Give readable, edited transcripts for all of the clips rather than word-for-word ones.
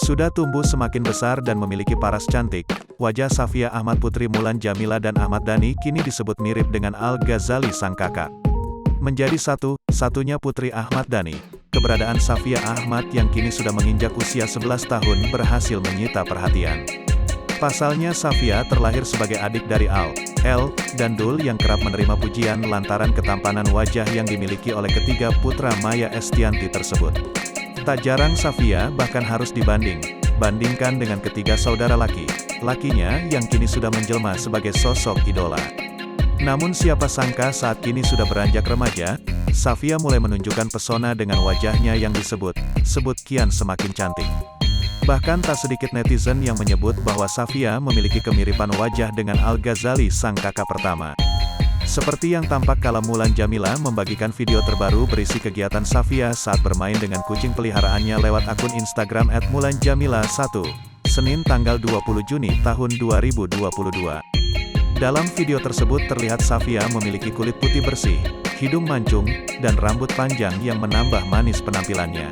Sudah tumbuh semakin besar dan memiliki paras cantik, wajah Safia Ahmad putri Mulan Jameela dan Ahmad Dhani kini disebut mirip dengan Al Ghazali sang kakak. Menjadi satu-satunya putri Ahmad Dhani, keberadaan Safia Ahmad yang kini sudah menginjak usia 11 tahun berhasil menyita perhatian. Pasalnya Safia terlahir sebagai adik dari Al, El, dan Dul yang kerap menerima pujian lantaran ketampanan wajah yang dimiliki oleh ketiga putra Maya Estianty tersebut. Tak jarang Safia bahkan harus bandingkan dengan ketiga saudara lakinya yang kini sudah menjelma sebagai sosok idola. Namun siapa sangka saat kini sudah beranjak remaja, Safia mulai menunjukkan pesona dengan wajahnya yang disebut kian semakin cantik. Bahkan tak sedikit netizen yang menyebut bahwa Safia memiliki kemiripan wajah dengan Al Ghazali sang kakak pertama. Seperti yang tampak kala Mulan Jameela membagikan video terbaru berisi kegiatan Safia saat bermain dengan kucing peliharaannya lewat akun Instagram @mulanjameela1, Senin tanggal 20 Juni tahun 2022. Dalam video tersebut terlihat Safia memiliki kulit putih bersih, hidung mancung, dan rambut panjang yang menambah manis penampilannya.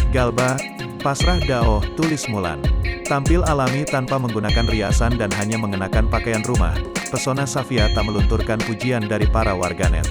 Galba, pasrah daoh, tulis Mulan. Tampil alami tanpa menggunakan riasan dan hanya mengenakan pakaian rumah, pesona Safia tak melunturkan pujian dari para warganet.